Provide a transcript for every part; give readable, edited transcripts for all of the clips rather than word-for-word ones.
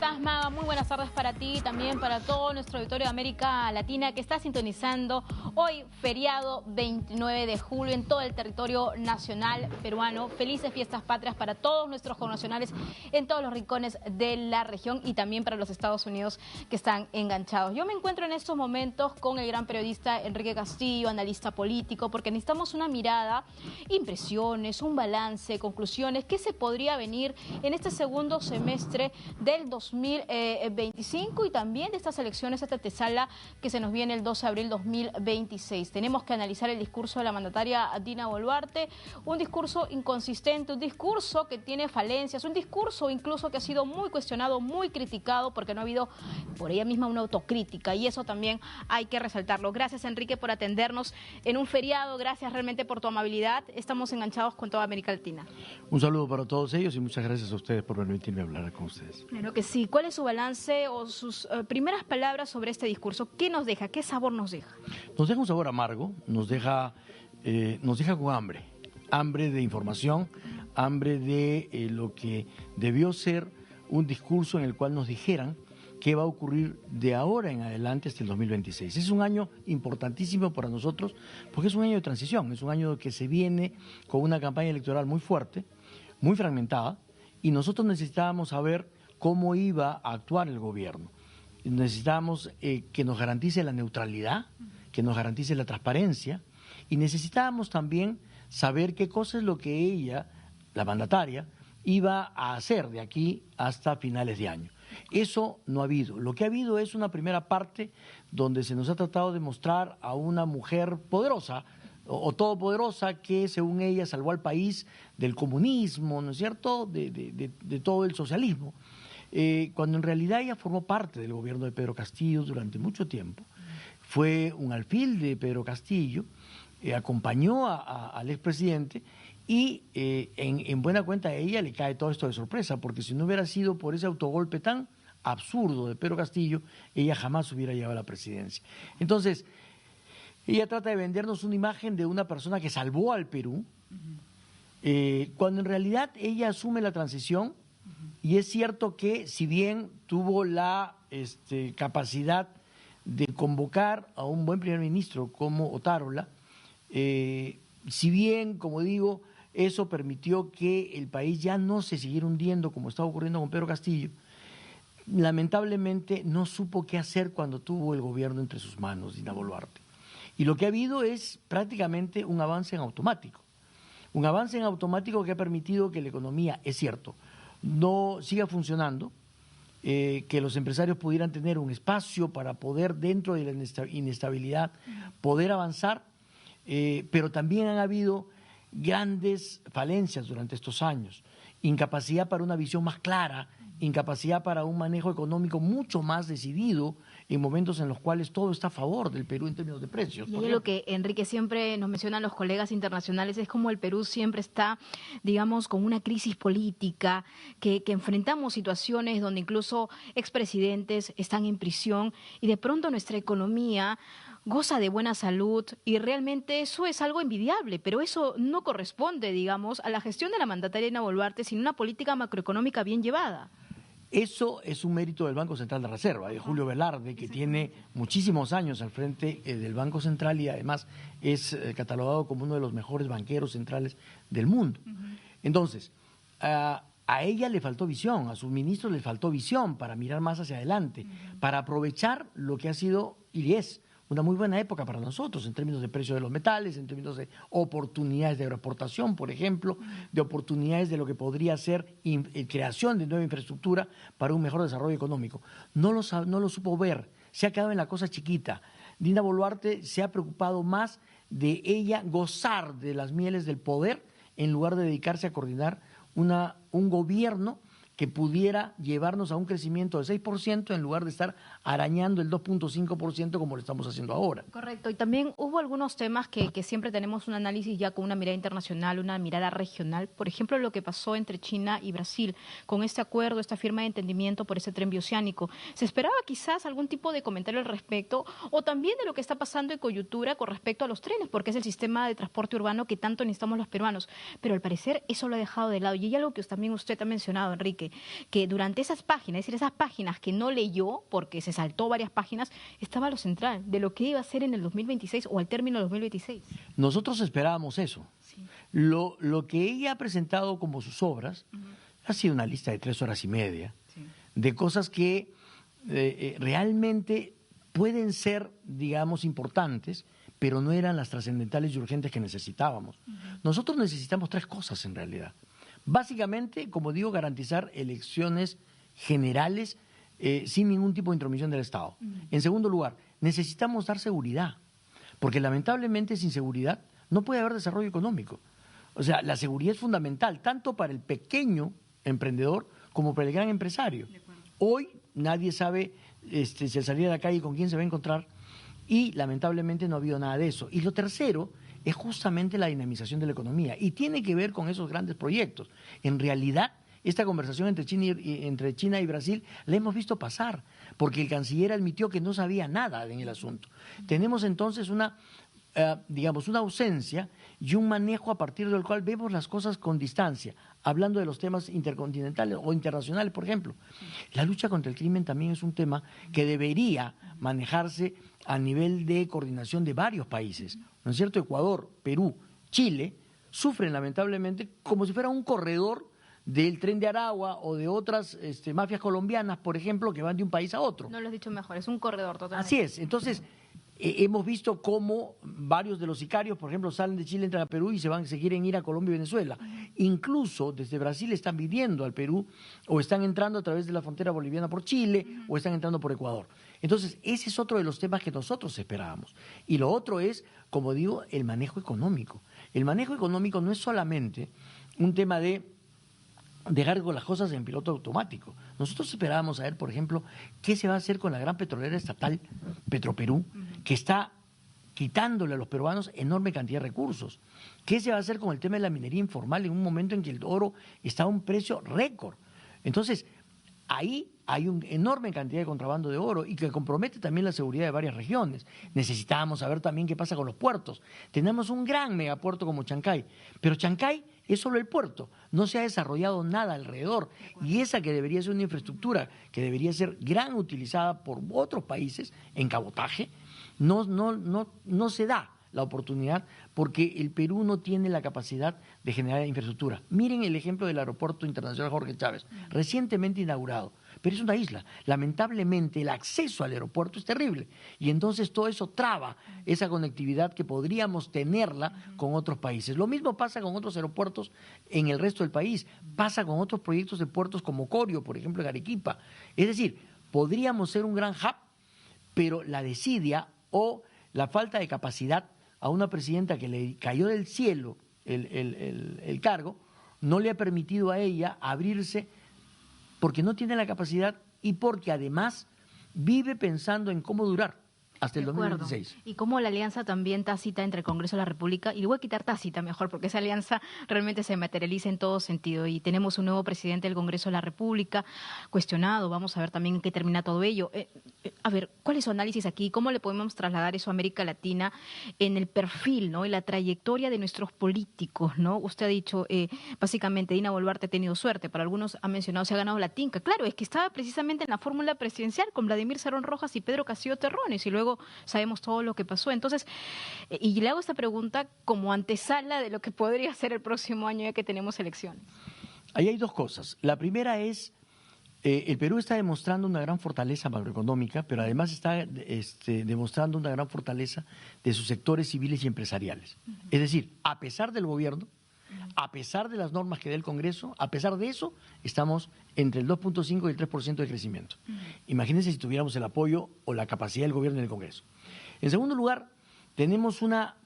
estás, Maga? Muy buenas tardes para ti y también para todo nuestro auditorio de América Latina que está sintonizando hoy, feriado 29 de julio, en todo el territorio nacional peruano. Felices fiestas patrias para todos nuestros connacionales en todos los rincones de la región y también para los Estados Unidos que están enganchados. Yo me encuentro en estos momentos con el gran periodista Enrique Castillo, analista político, porque necesitamos una mirada, impresiones, un balance, conclusiones, qué se podría venir en este segundo semestre del 2025 y también de estas elecciones, esta antesala que se nos viene el 12 de abril 2026. Tenemos que analizar el discurso de la mandataria Dina Boluarte, un discurso inconsistente, un discurso que tiene falencias, un discurso incluso que ha sido muy cuestionado, muy criticado, porque no ha habido por ella misma una autocrítica, y eso también hay que resaltarlo. Gracias, Enrique, por atendernos en un feriado, gracias realmente por tu amabilidad. Estamos enganchados con toda América Latina. Un saludo para todos ellos y muchas gracias a ustedes por permitirme hablar con ustedes. Claro que sí. ¿Cuál es su balance o sus primeras palabras sobre este discurso? ¿Qué nos deja? ¿Qué sabor nos deja? Nos deja un sabor amargo, nos deja con hambre. Hambre de información, hambre de lo que debió ser un discurso en el cual nos dijeran qué va a ocurrir de ahora en adelante hasta el 2026. Es un año importantísimo para nosotros porque es un año de transición, es un año que se viene con una campaña electoral muy fuerte, muy fragmentada, y nosotros necesitábamos saber cómo iba a actuar el gobierno. Necesitábamos que nos garantice la neutralidad, que nos garantice la transparencia, y necesitábamos también saber qué cosa es lo que ella, la mandataria, iba a hacer de aquí hasta finales de año. Eso no ha habido. Lo que ha habido es una primera parte donde se nos ha tratado de mostrar a una mujer poderosa o todopoderosa que, según ella, salvó al país del comunismo, ¿no es cierto?, de todo el socialismo, cuando en realidad ella formó parte del gobierno de Pedro Castillo durante mucho tiempo. Fue un alfil de Pedro Castillo, acompañó al expresidente y en buena cuenta a ella le cae todo esto de sorpresa, porque si no hubiera sido por ese autogolpe tan absurdo de Pedro Castillo, ella jamás hubiera llegado a la presidencia. Entonces, ella trata de vendernos una imagen de una persona que salvó al Perú, cuando en realidad ella asume la transición, y es cierto que si bien tuvo la capacidad de convocar a un buen primer ministro como Otárola, si bien, como digo, eso permitió que el país ya no se siguiera hundiendo como estaba ocurriendo con Pedro Castillo, lamentablemente no supo qué hacer cuando tuvo el gobierno entre sus manos, Dina Boluarte. Y lo que ha habido es prácticamente un avance en automático. Un avance en automático que ha permitido que la economía, es cierto, no siga funcionando, que los empresarios pudieran tener un espacio para poder, dentro de la inestabilidad, poder avanzar, pero también han habido grandes falencias durante estos años. Incapacidad para una visión más clara, incapacidad para un manejo económico mucho más decidido en momentos en los cuales todo está a favor del Perú en términos de precios. Y lo que, Enrique, siempre nos mencionan los colegas internacionales es como el Perú siempre está, digamos, con una crisis política, que enfrentamos situaciones donde incluso expresidentes están en prisión y de pronto nuestra economía goza de buena salud, y realmente eso es algo envidiable, pero eso no corresponde, digamos, a la gestión de la mandataria Dina Boluarte, sino una política macroeconómica bien llevada. Eso es un mérito del Banco Central de Reserva, de Julio Velarde, que tiene muchísimos años al frente del Banco Central y además es catalogado como uno de los mejores banqueros centrales del mundo. Entonces, a ella le faltó visión, a sus ministros le faltó visión para mirar más hacia adelante, para aprovechar lo que ha sido y es una muy buena época para nosotros en términos de precio de los metales, en términos de oportunidades de agroexportación, por ejemplo, de oportunidades de lo que podría ser creación de nueva infraestructura para un mejor desarrollo económico. No lo supo ver, se ha quedado en la cosa chiquita. Dina Boluarte se ha preocupado más de ella gozar de las mieles del poder en lugar de dedicarse a coordinar un gobierno que pudiera llevarnos a un crecimiento de 6% en lugar de estar arañando el 2.5% como lo estamos haciendo ahora. Correcto, y también hubo algunos temas que siempre tenemos un análisis ya con una mirada internacional, una mirada regional. Por ejemplo, lo que pasó entre China y Brasil, con este acuerdo, esta firma de entendimiento por ese tren bioceánico. ¿Se esperaba quizás algún tipo de comentario al respecto? O también de lo que está pasando en coyuntura con respecto a los trenes, porque es el sistema de transporte urbano que tanto necesitamos los peruanos. Pero al parecer eso lo ha dejado de lado. Y hay algo que también usted ha mencionado, Enrique, que durante esas páginas, es decir, esas páginas que no leyó, porque se saltó varias páginas, estaba lo central de lo que iba a ser en el 2026 o al término del 2026. Nosotros esperábamos eso. Sí. Lo que ella ha presentado como sus obras ha sido una lista de 3 horas y media de cosas que realmente pueden ser, digamos, importantes, pero no eran las trascendentales y urgentes que necesitábamos. Nosotros necesitamos 3 cosas en realidad. Básicamente, como digo, garantizar elecciones generales sin ningún tipo de intromisión del Estado. En segundo lugar, necesitamos dar seguridad, porque lamentablemente sin seguridad no puede haber desarrollo económico. O sea, la seguridad es fundamental, tanto para el pequeño emprendedor como para el gran empresario. Hoy nadie sabe si al salir a la calle con quién se va a encontrar y lamentablemente no ha habido nada de eso. Y lo tercero es justamente la dinamización de la economía y tiene que ver con esos grandes proyectos. En realidad, esta conversación entre China y Brasil la hemos visto pasar, porque el canciller admitió que no sabía nada en el asunto. Tenemos entonces una ausencia y un manejo a partir del cual vemos las cosas con distancia, hablando de los temas intercontinentales o internacionales, por ejemplo. La lucha contra el crimen también es un tema que debería manejarse a nivel de coordinación de varios países, ¿no es cierto? Ecuador, Perú, Chile sufren lamentablemente como si fuera un corredor del Tren de Aragua o de otras mafias colombianas, por ejemplo, que van de un país a otro. No lo has dicho mejor, es un corredor totalmente. Así es, entonces hemos visto cómo varios de los sicarios, por ejemplo, salen de Chile, entran a Perú y se quieren ir a Colombia y Venezuela. Incluso desde Brasil están viniendo al Perú o están entrando a través de la frontera boliviana por Chile o están entrando por Ecuador. Entonces, ese es otro de los temas que nosotros esperábamos. Y lo otro es, como digo, el manejo económico. El manejo económico no es solamente un tema de dejar con las cosas en piloto automático. Nosotros esperábamos saber, por ejemplo, qué se va a hacer con la gran petrolera estatal Petroperú, que está quitándole a los peruanos enorme cantidad de recursos. ¿Qué se va a hacer con el tema de la minería informal en un momento en que el oro está a un precio récord? Entonces, ahí hay una enorme cantidad de contrabando de oro y que compromete también la seguridad de varias regiones. Necesitábamos saber también qué pasa con los puertos. Tenemos un gran megapuerto como Chancay, pero Chancay es solo el puerto, no se ha desarrollado nada alrededor. Y esa que debería ser una infraestructura que debería ser gran utilizada por otros países en cabotaje, no se da la oportunidad porque el Perú no tiene la capacidad de generar infraestructura. Miren el ejemplo del Aeropuerto Internacional Jorge Chávez, recientemente inaugurado, pero es una isla. Lamentablemente el acceso al aeropuerto es terrible y entonces todo eso traba esa conectividad que podríamos tenerla con otros países. Lo mismo pasa con otros aeropuertos en el resto del país, pasa con otros proyectos de puertos como Corio, por ejemplo, en Arequipa. Es decir, podríamos ser un gran hub, pero la desidia o la falta de capacidad a una presidenta que le cayó del cielo el cargo, no le ha permitido a ella abrirse porque no tiene la capacidad y porque además vive pensando en cómo durar hasta el 2026. Y cómo la alianza también tácita entre el Congreso de la República, y le voy a quitar tácita mejor, porque esa alianza realmente se materializa en todo sentido. Y tenemos un nuevo presidente del Congreso de la República, cuestionado, vamos a ver también en qué termina todo ello. A ver, ¿cuál es su análisis aquí? ¿Cómo le podemos trasladar eso a América Latina en el perfil, ¿no?, y la trayectoria de nuestros políticos, ¿no? Usted ha dicho, básicamente, Dina Boluarte ha tenido suerte, para algunos ha mencionado, se ha ganado la tinca. Claro, es que estaba precisamente en la fórmula presidencial con Vladimir Cerrón Rojas y Pedro Castillo Terrones, y luego sabemos todo lo que pasó. Entonces, y le hago esta pregunta como antesala de lo que podría ser el próximo año ya que tenemos elecciones. Ahí hay 2 cosas. La primera es, el Perú está demostrando una gran fortaleza macroeconómica, pero además está demostrando una gran fortaleza de sus sectores civiles y empresariales. Es decir, a pesar del gobierno, a pesar de las normas que da el Congreso, a pesar de eso, estamos entre el 2.5 y el 3% de crecimiento. Imagínense si tuviéramos el apoyo o la capacidad del gobierno en el Congreso. En segundo lugar, tenemos una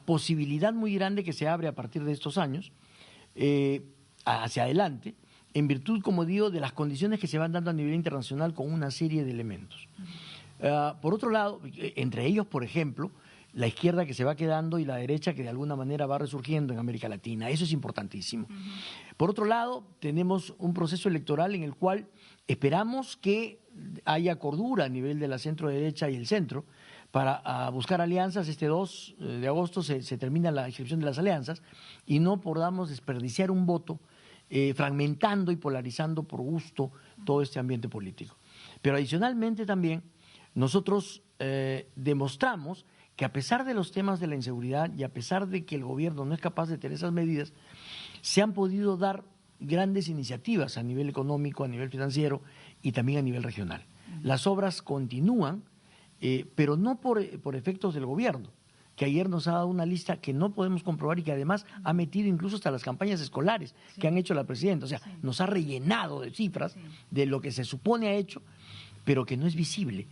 posibilidad muy grande que se abre a partir de estos años, hacia adelante, en virtud, como digo, de las condiciones que se van dando a nivel internacional con una serie de elementos. Por otro lado, entre ellos, por ejemplo, la izquierda que se va quedando y la derecha que de alguna manera va resurgiendo en América Latina. Eso es importantísimo. Por otro lado, tenemos un proceso electoral en el cual esperamos que haya cordura a nivel de la centro-derecha y el centro para buscar alianzas. Este 2 de agosto se termina la inscripción de las alianzas y no podamos desperdiciar un voto fragmentando y polarizando por gusto todo este ambiente político. Pero adicionalmente también nosotros demostramos que a pesar de los temas de la inseguridad y a pesar de que el gobierno no es capaz de tener esas medidas, se han podido dar grandes iniciativas a nivel económico, a nivel financiero y también a nivel regional. Las obras continúan, pero no por efectos del gobierno, que ayer nos ha dado una lista que no podemos comprobar y que además ha metido incluso hasta las campañas escolares que han hecho la presidenta. O sea, nos ha rellenado de cifras de lo que se supone ha hecho, pero que no es visible.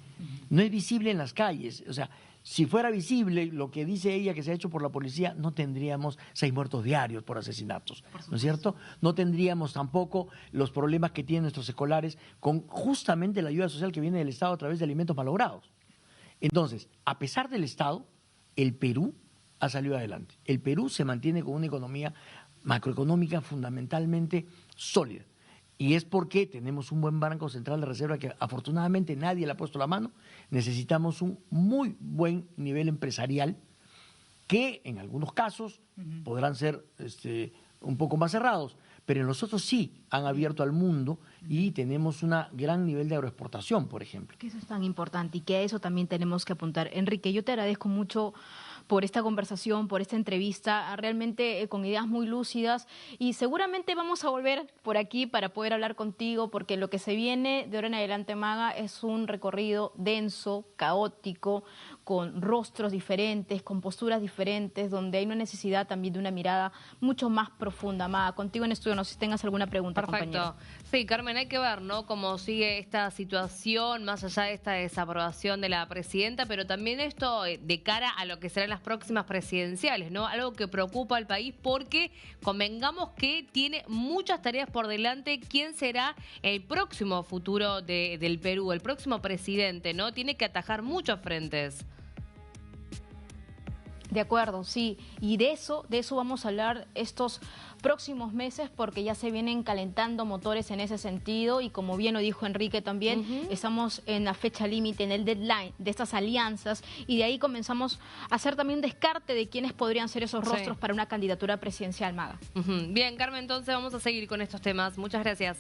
No es visible en las calles. O sea, si fuera visible lo que dice ella que se ha hecho por la policía, no tendríamos 6 muertos diarios por asesinatos, ¿no es cierto? No tendríamos tampoco los problemas que tienen nuestros escolares con justamente la ayuda social que viene del Estado a través de alimentos malogrados. Entonces, a pesar del Estado, el Perú ha salido adelante. El Perú se mantiene con una economía macroeconómica fundamentalmente sólida. Y es porque tenemos un buen Banco Central de Reserva que afortunadamente nadie le ha puesto la mano. Necesitamos un muy buen nivel empresarial que en algunos casos podrán ser un poco más cerrados, pero en los otros sí han abierto al mundo y tenemos un gran nivel de agroexportación, por ejemplo. Que eso es tan importante y que a eso también tenemos que apuntar. Enrique, yo te agradezco mucho por esta conversación, por esta entrevista, realmente con ideas muy lúcidas, y seguramente vamos a volver por aquí para poder hablar contigo, porque lo que se viene de ahora en adelante, Maga, es un recorrido denso, caótico, con rostros diferentes, con posturas diferentes, donde hay una necesidad también de una mirada mucho más profunda. Maga, contigo en estudio, no sé si tengas alguna pregunta, Perfecto. compañero. Sí, Carmen, hay que ver, ¿no?, cómo sigue esta situación, más allá de esta desaprobación de la presidenta, pero también esto de cara a lo que serán las próximas presidenciales, ¿no? Algo que preocupa al país porque convengamos que tiene muchas tareas por delante. ¿Quién será el próximo futuro del Perú, el próximo presidente, ¿no? Tiene que atajar muchos frentes. De acuerdo, sí, y de eso vamos a hablar estos próximos meses, porque ya se vienen calentando motores en ese sentido, y como bien lo dijo Enrique también, estamos en la fecha límite, en el deadline de estas alianzas, y de ahí comenzamos a hacer también un descarte de quiénes podrían ser esos rostros para una candidatura presidencial, Maga. Bien, Carmen, entonces vamos a seguir con estos temas. Muchas gracias.